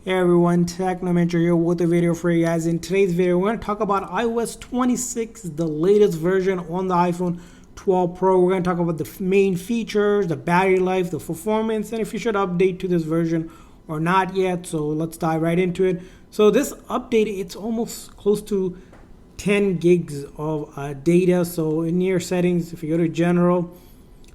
Hey everyone, Technomentary here with a video for you guys. In today's video, we're going to talk about iOS 26, the latest version on the iPhone 12 Pro. We're going to talk about the main features, the battery life, the performance, and if you should update to this version or not yet. So let's dive right into it. So this update, it's almost close to 10 gigs of data. So in your settings, if you go to general,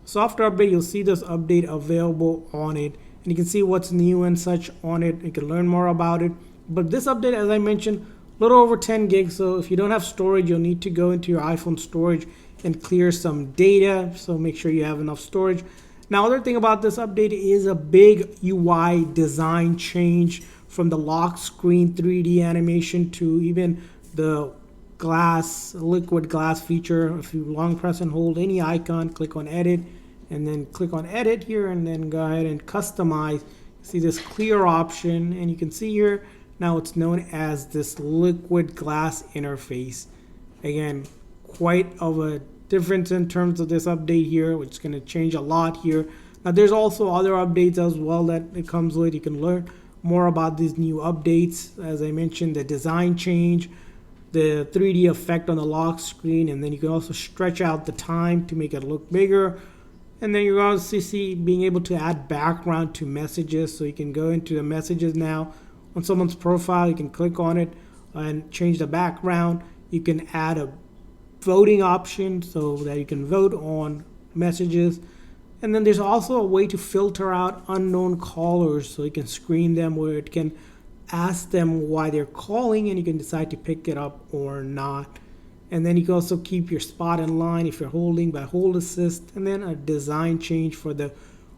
software update, you'll see this update available on it. And you can see what's new and such on it. You can learn more about it. But this update, as I mentioned, a little over 10 gigs. So if you don't have storage, you'll need to go into your iPhone storage and clear some data. So make sure you have enough storage. Now, other thing about this update is a big UI design change from the lock screen 3D animation to even the liquid glass feature. If you long press and hold any icon, click on edit, and then click on edit here and then go ahead and customize. See this clear option, and you can see here now it's known as this liquid glass interface. Again, quite of a difference in terms of this update here, which is going to change a lot here. Now there's also other updates as well that it comes with. You can learn more about these new updates. As I mentioned, the design change, the 3D effect on the lock screen, and then you can also stretch out the time to make it look bigger. And then you're also see being able to add background to messages. So you can go into the messages now on someone's profile. You can click on it and change the background. You can add a voting option so that you can vote on messages. And then there's also a way to filter out unknown callers. So you can screen them where it can ask them why they're calling and you can decide to pick it up or not. And then you can also keep your spot in line if you're holding by hold assist, and then a design change for the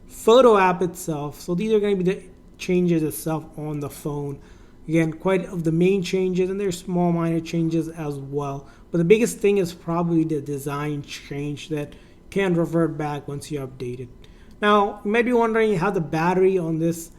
photo app itself. So these are going to be the changes itself on the phone. Again, quite of the main changes, and there's small minor changes as well. But the biggest thing is probably the design change that can revert back once you update it. Now, you might be wondering how the battery on this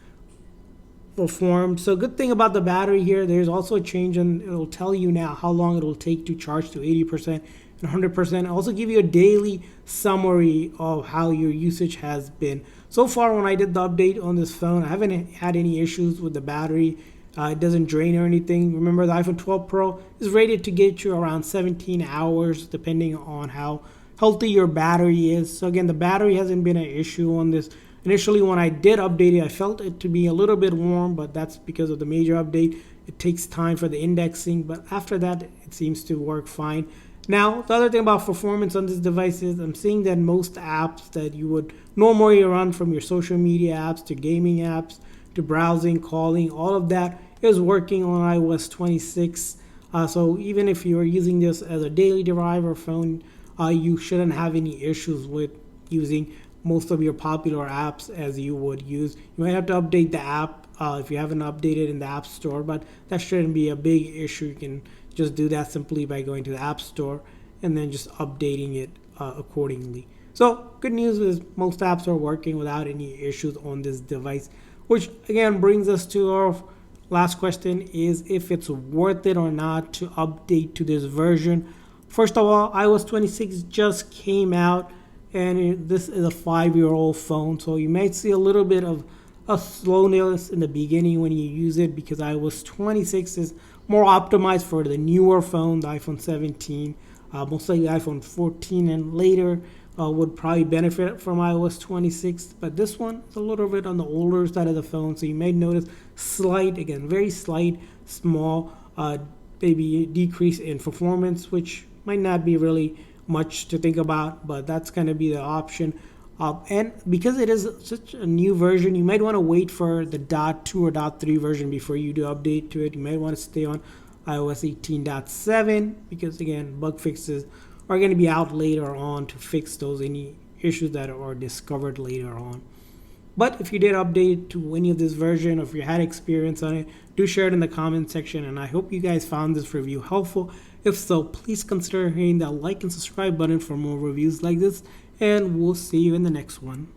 perform. So good thing about the battery here, there's also a change, and it'll tell you now how long it will take to charge to 80% and 100%. Also give you a daily summary of how your usage has been. So far when I did the update on this phone, I haven't had any issues with the battery. It doesn't drain or anything. Remember, the iPhone 12 Pro is rated to get you around 17 hours depending on how healthy your battery is. So again, the battery hasn't been an issue on this. Initially, when I did update it, I felt it to be a little bit warm, but that's because of the major update. It takes time for the indexing, but after that, it seems to work fine. Now, the other thing about performance on this device is I'm seeing that most apps that you would normally run, from your social media apps to gaming apps to browsing, calling, all of that is working on iOS 26. So even if you're using this as a daily driver phone, you shouldn't have any issues with using most of your popular apps as you would use. You might have to update the app if you haven't updated in the App Store, but that shouldn't be a big issue. You can just do that simply by going to the App Store and then just updating it accordingly. So good news is most apps are working without any issues on this device, which again brings us to our last question, is if it's worth it or not to update to this version. First of all, iOS 26 just came out, and this is a 5-year-old phone, so you might see a little bit of a slowness in the beginning when you use it, because iOS 26 is more optimized for the newer phone, the iPhone 17, most likely iPhone 14 and later would probably benefit from iOS 26, but this one is a little bit on the older side of the phone, so you may notice slight, again, very slight, small, maybe decrease in performance, which might not be really much to think about, but that's going to be the option. And because it is such a new version, you might want to wait for the .2 or .3 version before you do update to it. You might want to stay on iOS 18.7 because, again, bug fixes are going to be out later on to fix any issues that are discovered later on. But if you did update to any of this version, or if you had experience on it, do share it in the comment section, and I hope you guys found this review helpful. If so, please consider hitting that like and subscribe button for more reviews like this, and we'll see you in the next one.